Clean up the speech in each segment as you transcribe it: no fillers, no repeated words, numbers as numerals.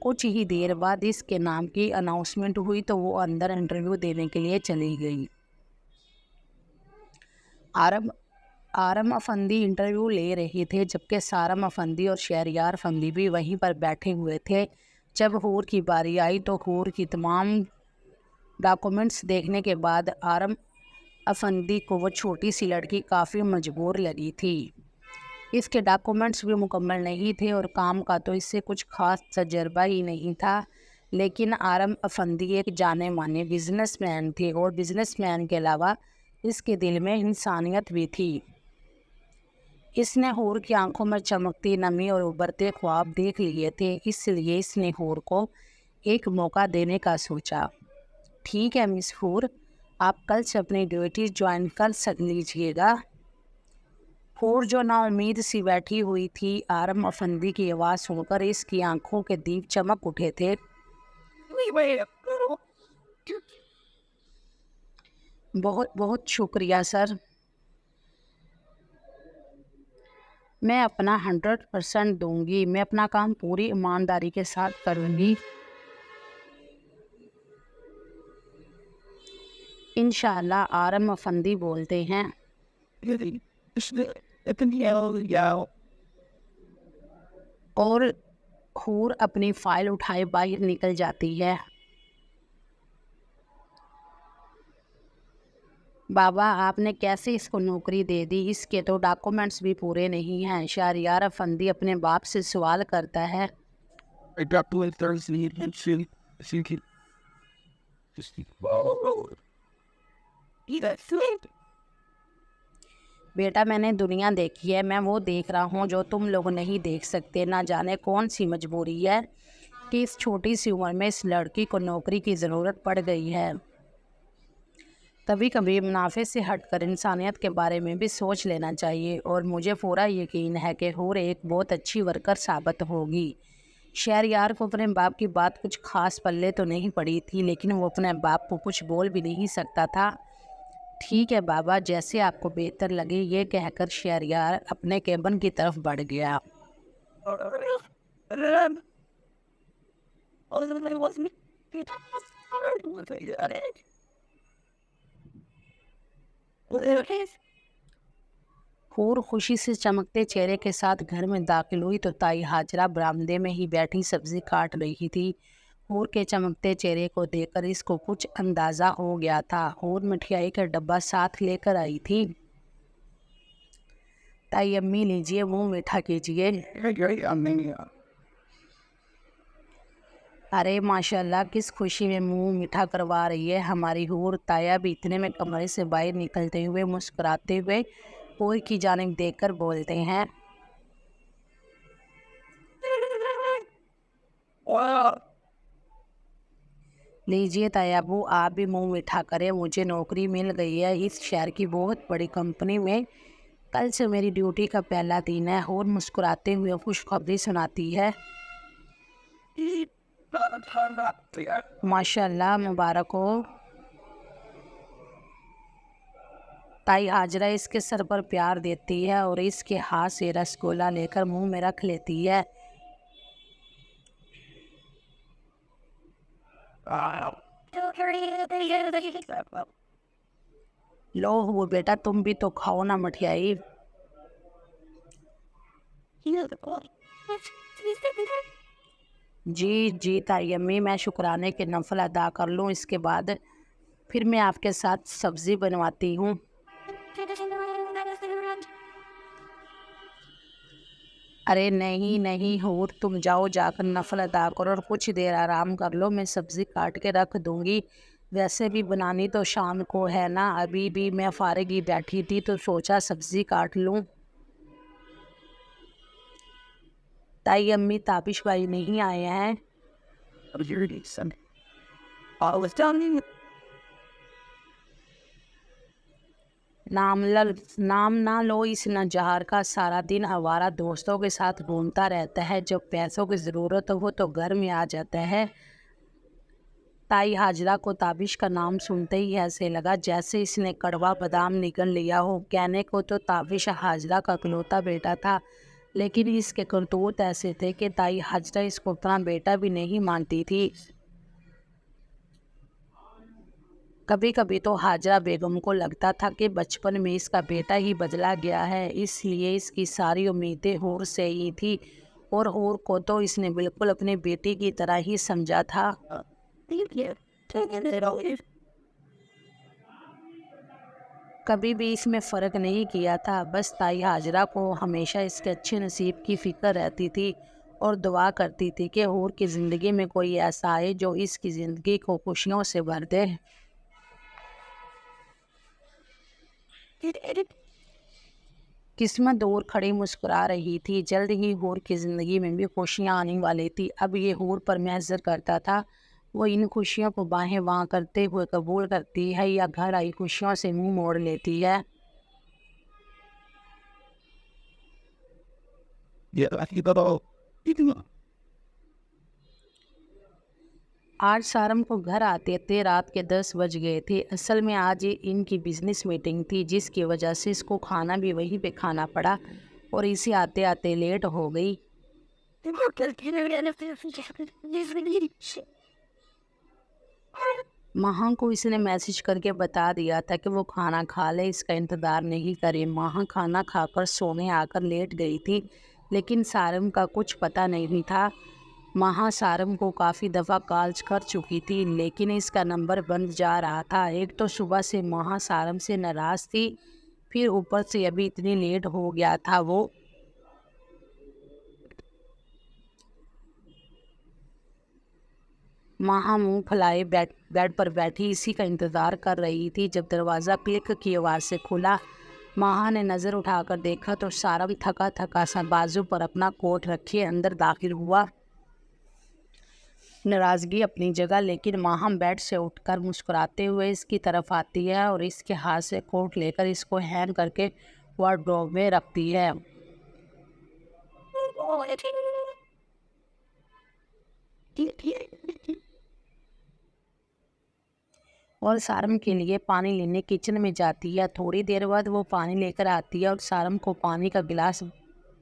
کچھ ہی دیر بعد اس کے نام کی اناؤنسمنٹ ہوئی تو وہ اندر انٹرویو دینے کے لیے چلی گئی۔ آرم افندی انٹرویو لے رہے تھے جبکہ سارم افندی اور شہریار افندی بھی وہیں پر بیٹھے ہوئے تھے۔ جب حور کی باری آئی تو حور کی تمام ڈاکومنٹس دیکھنے کے بعد آرم افندی کو وہ چھوٹی سی لڑکی کافی مجبور لگی تھی۔ اس کے ڈاکومنٹس بھی مکمل نہیں تھے اور کام کا تو اس سے کچھ خاص تجربہ ہی نہیں تھا، لیکن آرم افندی ایک جانے مانے بزنس مین تھے اور بزنس مین کے علاوہ اس کے دل میں انسانیت بھی تھی۔ اس نے حور کی آنکھوں میں چمکتی نمی اور ابھرتے خواب دیکھ لیے تھے، اس لیے اس نے حور کو ایک موقع دینے کا سوچا۔ ٹھیک ہے مس حور، آپ کل سے اپنی ڈیوٹی جوائن کر لیجیے گا۔ حور جو نا امید سی بیٹھی ہوئی تھی، آرم افندی کی آواز سن کر اس کی آنکھوں کے دیپ چمک اٹھے تھے۔ بہت بہت شکریہ سر، میں اپنا 100% دوں گی، میں اپنا کام پوری ایمانداری کے ساتھ کروں گی۔ انشاءاللہ، آرم افندی بولتے ہیں۔ اور حور اپنی فائل اٹھائے باہر نکل جاتی ہے۔ بابا، آپ نے کیسے اس کو نوکری دے دی؟ اس کے تو ڈاکومنٹس بھی پورے نہیں ہیں۔ شہریار افندی اپنے باپ سے سوال کرتا ہے۔ بیٹا، میں نے دنیا دیکھی ہے، میں وہ دیکھ رہا ہوں جو تم لوگ نہیں دیکھ سکتے۔ نہ جانے کون سی مجبوری ہے کہ اس چھوٹی سی عمر میں اس لڑکی کو نوکری کی ضرورت پڑ گئی ہے۔ کبھی کبھی منافع سے ہٹ کر انسانیت کے بارے میں بھی سوچ لینا چاہیے، اور مجھے پورا یقین ہے کہ حور ایک بہت اچھی ورکر ثابت ہوگی۔ شہریار کو اپنے باپ کی بات کچھ خاص پلے تو نہیں پڑی تھی، لیکن وہ اپنے باپ کو کچھ بول بھی نہیں سکتا تھا۔ ٹھیک ہے بابا، جیسے آپ کو بہتر لگے، یہ کہہ کر شہریار اپنے کیبن کی طرف بڑھ گیا۔ حور خوشی سے چمکتے چہرے کے ساتھ گھر میں داخل ہوئی تو تائی ہاجرہ برآمدے میں ہی بیٹھی سبزی کاٹ رہی تھی۔ حور کے چمکتے چہرے کو دیکھ کر اس کو کچھ اندازہ ہو گیا تھا۔ حور مٹھائی کا ڈبہ ساتھ لے کر آئی تھی۔ تائی امی، لیجیے، منہ میٹھا کیجیے۔ ارے ماشاءاللہ، کس خوشی میں منہ میٹھا کروا رہی ہے ہماری حور۔ تایا بھی اتنے میں کمرے سے باہر نکلتے ہوئے مسکراتے ہوئے حور کی جانب دیکھ کر بولتے ہیں۔ لیجیے تایا ابو، آپ بھی منہ میٹھا کریں، مجھے نوکری مل گئی ہے اس شہر کی بہت بڑی کمپنی میں۔ کل سے میری ڈیوٹی کا پہلا دن ہے۔ حور مسکراتے ہوئے خوشخبری سناتی ہے۔ ماشاءاللہ، مبارک ہو۔ تائی ہاجرہ اس کے سر پر پیار دیتی ہے اور اس کے ہاتھ سے رسگلہ لے کر منہ میں رکھ لیتی ہے۔ لو وہ بیٹا، تم بھی تو کھاؤ نا مٹھائی۔ جی جی تائی امی، میں شکرانے کے نفل ادا کر لوں، اس کے بعد پھر میں آپ کے ساتھ سبزی بنواتی ہوں۔ ارے نہیں نہیں حور، تم جاؤ، جا کر نفل ادا کرو اور کچھ دیر آرام کر لو، میں سبزی کاٹ کے رکھ دوں گی۔ ویسے بھی بنانی تو شام کو ہے نا، ابھی بھی میں فارغ ہی بیٹھی تھی تو سوچا سبزی کاٹ لوں۔ تائی امی، تابش بھائی نہیں آئے ہیں؟ نام نہ لو اس نجار کا، سارا دن آوارہ دوستوں کے ساتھ گھومتا رہتا ہے، جب پیسوں کی ضرورت ہو تو گھر میں آ جاتا ہے۔ تائی ہاجرہ کو تابش کا نام سنتے ہی ایسے لگا جیسے اس نے کڑوا بادام نگل لیا ہو۔ کہنے کو تو تابش ہاجرہ کا اکلوتا بیٹا تھا، لیکن اس کے کرتوت ایسے تھے کہ تائی حاجرہ اس کو اپنا بیٹا بھی نہیں مانتی تھی۔ کبھی کبھی تو حاجرہ بیگم کو لگتا تھا کہ بچپن میں اس کا بیٹا ہی بدلا گیا ہے، اس لیے اس کی ساری امیدیں حور سے ہی تھی، اور حور کو تو اس نے بالکل اپنے بیٹی کی طرح ہی سمجھا تھا۔ کبھی بھی اس میں فرق نہیں کیا تھا، بس تائی حاجرہ کو ہمیشہ اس کے اچھے نصیب کی فکر رہتی تھی اور دعا کرتی تھی کہ حور کی زندگی میں کوئی ایسا آئے جو اس کی زندگی کو خوشیوں سے بھر دے۔ قسمت دور کھڑی مسکرا رہی تھی، جلد ہی حور کی زندگی میں بھی خوشیاں آنے والی تھی۔ اب یہ حور پر محضر کرتا تھا، وہ ان خوشیوں کو باہیں واں کرتے ہوئے قبول کرتی ہے یا گھر آئی خوشیوں سے منہ موڑ لیتی ہے۔ آج سارم کو گھر آتے آتے رات کے 10 بج گئے تھے۔ اصل میں آج ان کی بزنس میٹنگ تھی، جس کی وجہ سے اس کو کھانا بھی وہیں پہ کھانا پڑا اور اسے آتے آتے لیٹ ہو گئی۔ ماہا کو اس نے میسج کر کے بتا دیا تھا کہ وہ کھانا کھا لے، اس کا انتظار نہیں کرے۔ ماہا کھانا کھا کر سونے آ کر لیٹ گئی تھی، لیکن سارم کا کچھ پتہ نہیں تھا۔ ماہا سارم کو کافی دفعہ کالز کر چکی تھی، لیکن اس کا نمبر بند جا رہا تھا۔ ایک تو صبح سے ماہا سارم سے ناراض تھی، پھر اوپر سے ابھی اتنی لیٹ ہو گیا تھا۔ وہ ماہا منہ پھیلائے بیڈ پر بیٹھی اسی کا انتظار کر رہی تھی، جب دروازہ کلک کی آواز سے کھلا۔ ماہا نے نظر اٹھا کر دیکھا تو سارم تھکا تھکا سا بازو پر اپنا کوٹ رکھے اندر داخل ہوا۔ ناراضگی اپنی جگہ، لیکن ماہا بیڈ سے اٹھ کر مسکراتے ہوئے اس کی طرف آتی ہے اور اس کے ہاتھ سے کوٹ لے کر اس کو ہینگ کر کے وارڈروب میں رکھتی ہے۔ اور سارم کے لیے پانی لینے کچن میں جاتی ہے۔ تھوڑی دیر بعد وہ پانی لے کر آتی ہے اور سارم کو پانی کا گلاس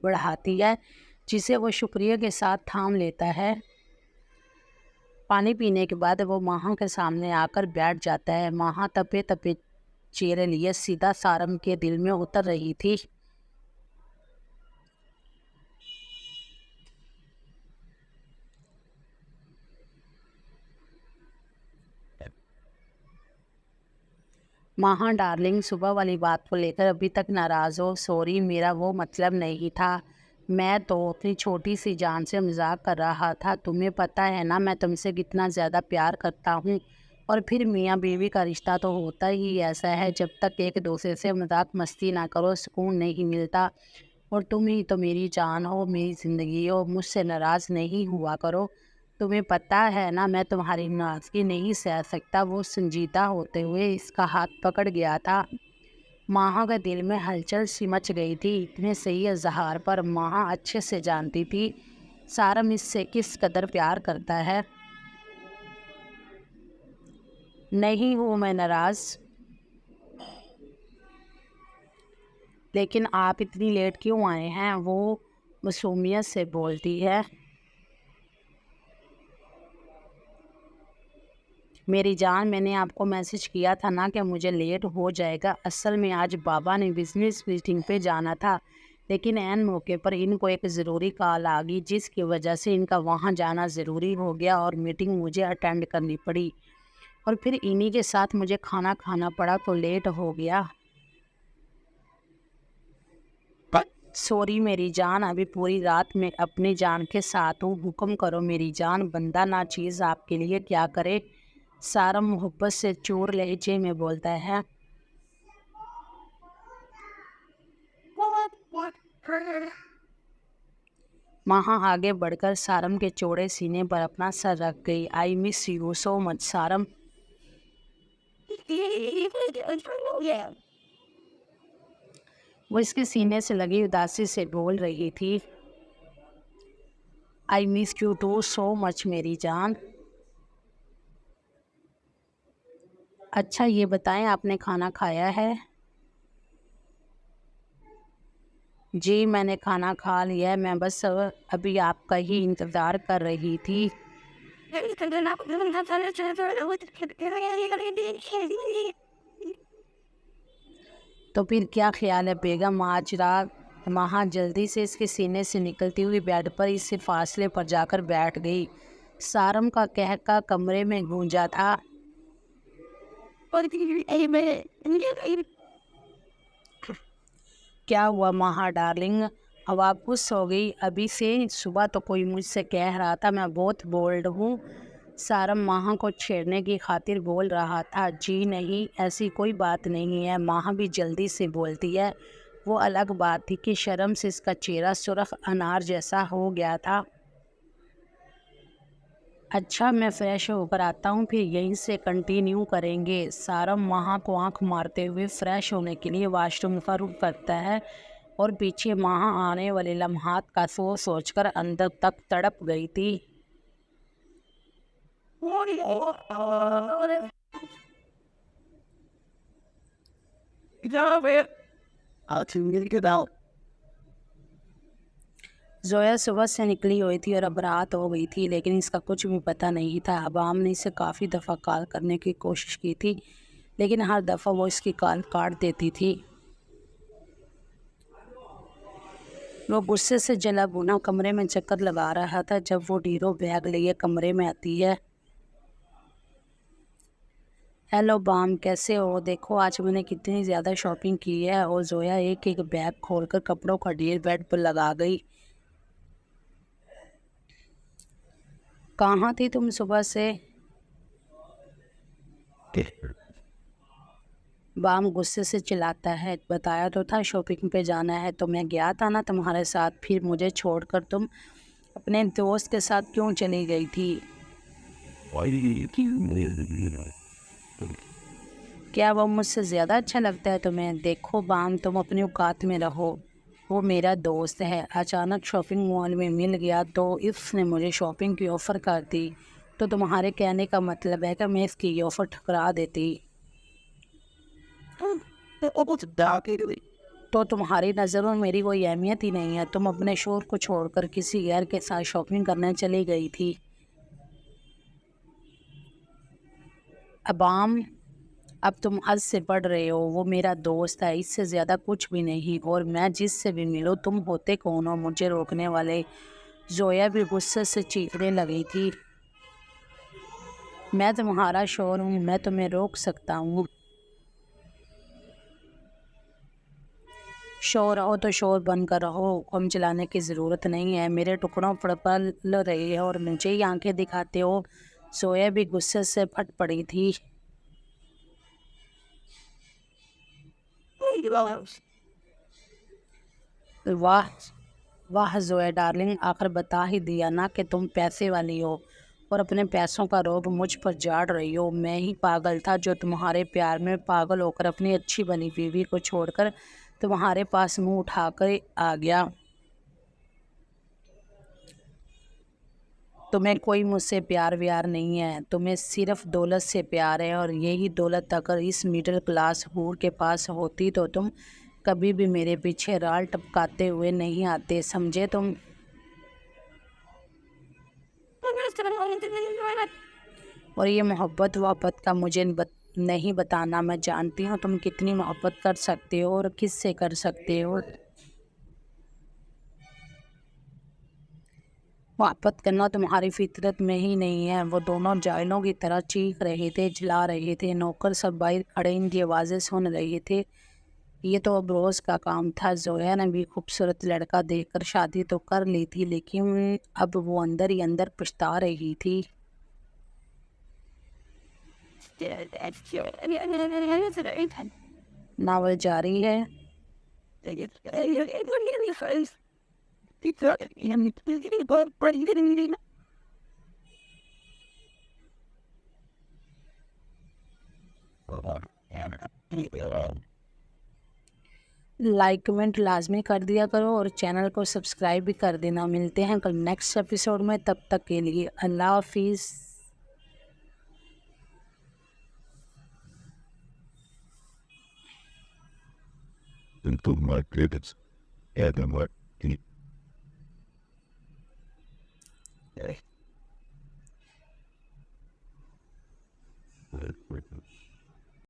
بڑھاتی ہے، جسے وہ شکریہ کے ساتھ تھام لیتا ہے۔ پانی پینے کے بعد وہ ماہا کے سامنے آ کر بیٹھ جاتا ہے۔ ماہا تپے تپے چہرے لیے سیدھا سارم کے دل میں اتر رہی تھی۔ ماہا ڈارلنگ، صبح والی بات کو لے کر ابھی تک ناراض ہو؟ سوری، میرا وہ مطلب نہیں تھا، میں تو اپنی چھوٹی سی جان سے مذاق کر رہا تھا۔ تمہیں پتہ ہے نا میں تم سے کتنا زیادہ پیار کرتا ہوں، اور پھر میاں بیوی کا رشتہ تو ہوتا ہی ایسا ہے، جب تک ایک دوسرے سے مذاق مستی نہ کرو سکون نہیں ملتا۔ اور تم ہی تو میری جان ہو، میری زندگی ہو، مجھ سے ناراض نہیں ہوا کرو۔ تمہیں پتہ ہے نا میں تمہاری ناراضگی نہیں سہ سکتا۔ وہ سنجیدہ ہوتے ہوئے اس کا ہاتھ پکڑ گیا تھا۔ ماہا کے دل میں ہلچل سی مچ گئی تھی۔ اتنے صحیح اظہار پر ماہا اچھے سے جانتی تھی سارم اس سے کس قدر پیار کرتا ہے۔ نہیں ہوں میں ناراض، لیکن آپ اتنی لیٹ کیوں آئے ہیں؟ وہ معصومیت سے بولتی ہے۔ میری جان، میں نے آپ کو میسج کیا تھا نا کہ مجھے لیٹ ہو جائے گا۔ اصل میں آج بابا نے بزنس میٹنگ پہ جانا تھا، لیکن عین موقع پر ان کو ایک ضروری کال آ گئی، جس کی وجہ سے ان کا وہاں جانا ضروری ہو گیا اور میٹنگ مجھے اٹینڈ کرنی پڑی، اور پھر انہی کے ساتھ مجھے کھانا کھانا پڑا تو لیٹ ہو گیا۔ سوری میری جان، ابھی پوری رات میں اپنی جان کے ساتھ ہوں، حکم کرو میری جان، بندہ ناچیز آپ کے لیے کیا کرے؟ سارم محبت سے چور لہجے میں بولتا ہے۔ ماہا آگے بڑھ کر سارم کے چوڑے سینے پر اپنا سر رکھ گئی۔ آئی مس یو سو مچ سارم۔ وہ اس کے سینے سے لگی اداسی سے بول رہی تھی۔ آئی مس یو ٹو سو مچ میری جان۔ اچھا یہ بتائیں آپ نے کھانا کھایا ہے؟ جی میں نے کھانا کھا لیا ہے، میں بس ابھی آپ کا ہی انتظار کر رہی تھی۔ تو پھر کیا خیال ہے بیگم، آج رات ماہا جلدی سے اس کے سینے سے نکلتی ہوئی بیڈ پر اس سے فاصلے پر جا کر بیٹھ گئی۔ سارم کا قہقہ کمرے میں گونجا تھا۔ کیا ہوا ماہا ڈارلنگ، اب آپ غصہ ہو گئی؟ ابھی سے صبح تو کوئی مجھ سے کہہ رہا تھا میں بہت بولڈ ہوں۔ سارم ماہا کو چھیڑنے کی خاطر بول رہا تھا۔ جی نہیں، ایسی کوئی بات نہیں ہے، ماہا بھی جلدی سے بولتی ہے۔ وہ الگ بات تھی کہ شرم سے اس کا چہرہ سرخ انار جیسا ہو گیا تھا۔ اچھا میں فریش ہو کر آتا ہوں، پھر یہیں سے کنٹینیو کریں گے۔ سارم ماہا کو آنکھ مارتے ہوئے فریش ہونے کے لیے واش روم کا رخ کرتا ہے اور پیچھے ماہا آنے والے لمحات کا سوچ کر اندر تک تڑپ گئی تھی۔ زویا صبح سے نکلی ہوئی تھی اور اب رات ہو گئی تھی، لیکن اس کا کچھ بھی پتہ نہیں تھا۔ ابام نے اسے کافی دفعہ کال کرنے کی کوشش کی تھی، لیکن ہر دفعہ وہ اس کی کال کاٹ دیتی تھی۔ وہ غصے سے جلا بھونا کمرے میں چکر لگا رہا تھا جب وہ ڈھیرو بیگ لیے کمرے میں آتی ہے۔ ہیلو بام، کیسے ہو؟ دیکھو آج میں نے کتنی زیادہ شاپنگ کی ہے۔ اور زویا ایک ایک بیگ کھول کر کپڑوں کا ڈھیر بیڈ پر لگا گئی۔ کہاں تھی تم صبح سے؟ بام غصے سے چلاتا ہے، بتایا تو تھا شاپنگ پہ جانا ہے تو میں گیا تھا نا تمہارے ساتھ، پھر مجھے چھوڑ کر تم اپنے دوست کے ساتھ کیوں چلی گئی تھی؟ کیا وہ مجھ سے زیادہ اچھا لگتا ہے تمہیں؟ دیکھو بام، تم اپنی اوقات میں رہو، وہ میرا دوست ہے۔ اچانک شاپنگ مال میں مل گیا تو اس نے مجھے شاپنگ کی آفر کر دی، تو تمہارے کہنے کا مطلب ہے کہ میں اس کی یہ آفر ٹھکرا دیتی؟ تو تمہاری نظروں میں میری کوئی اہمیت ہی نہیں ہے؟ تم اپنے شوہر کو چھوڑ کر کسی غیر کے ساتھ شاپنگ کرنے چلی گئی تھی۔ ابام اب تم حد سے بڑھ رہے ہو، وہ میرا دوست ہے، اس سے زیادہ کچھ بھی نہیں، اور میں جس سے بھی ملوں تم ہوتے کون ہو مجھے روکنے والے؟ زویا بھی غصے سے چیخنے لگی تھی۔ میں تمہارا شوہر ہوں، میں تمہیں روک سکتا ہوں؟ شور ہو تو شور بن کر رہو، حکم چلانے کی ضرورت نہیں ہے۔ میرے ٹکڑوں پر پل رہے ہو اور مجھے ہی آنکھیں دکھاتے ہو۔ زویا بھی غصے سے پھٹ پڑی تھی۔ واہ واہ زویا ڈارلنگ، آخر بتا ہی دیا نا کہ تم پیسے والی ہو اور اپنے پیسوں کا روب مجھ پر جاڑ رہی ہو۔ میں ہی پاگل تھا جو تمہارے پیار میں پاگل ہو کر اپنی اچھی بنی بیوی کو چھوڑ کر تمہارے پاس منہ اٹھا کر آ گیا۔ تمہیں کوئی مجھ سے پیار ویار نہیں ہے، تمہیں صرف دولت سے پیار ہے، اور یہی دولت اگر اس مڈل کلاس ہور کے پاس ہوتی تو تم کبھی بھی میرے پیچھے رال ٹپکاتے ہوئے نہیں آتے، سمجھے تم؟ اور یہ محبت وحبت کا مجھے نہیں بتانا، میں جانتی ہوں تم کتنی محبت کر سکتے ہو اور کس سے کر سکتے ہو۔ محبت کرنا تمہاری فطرت میں ہی نہیں ہے۔ وہ دونوں جائلوں کی طرح چیخ رہے تھے، جلا رہے تھے، نوکر سب باہر کھڑے ان کی آوازیں سن رہے تھے۔ یہ تو اب روز کا کام تھا۔ زویا نے بھی خوبصورت لڑکا دیکھ کر شادی تو کر لی تھی، لیکن اب وہ اندر ہی اندر پچھتا رہی تھی۔ ناول جاری ہے۔ لائک کمنٹ لازمی کر دیا کرو اور چینل کو سبسکرائب بھی کر دینا۔ ملتے ہیں کل نیکسٹ ایپیسوڈ میں، تب تک کے لیے اللہ حافظ۔ Into my credits. Yeah, the what?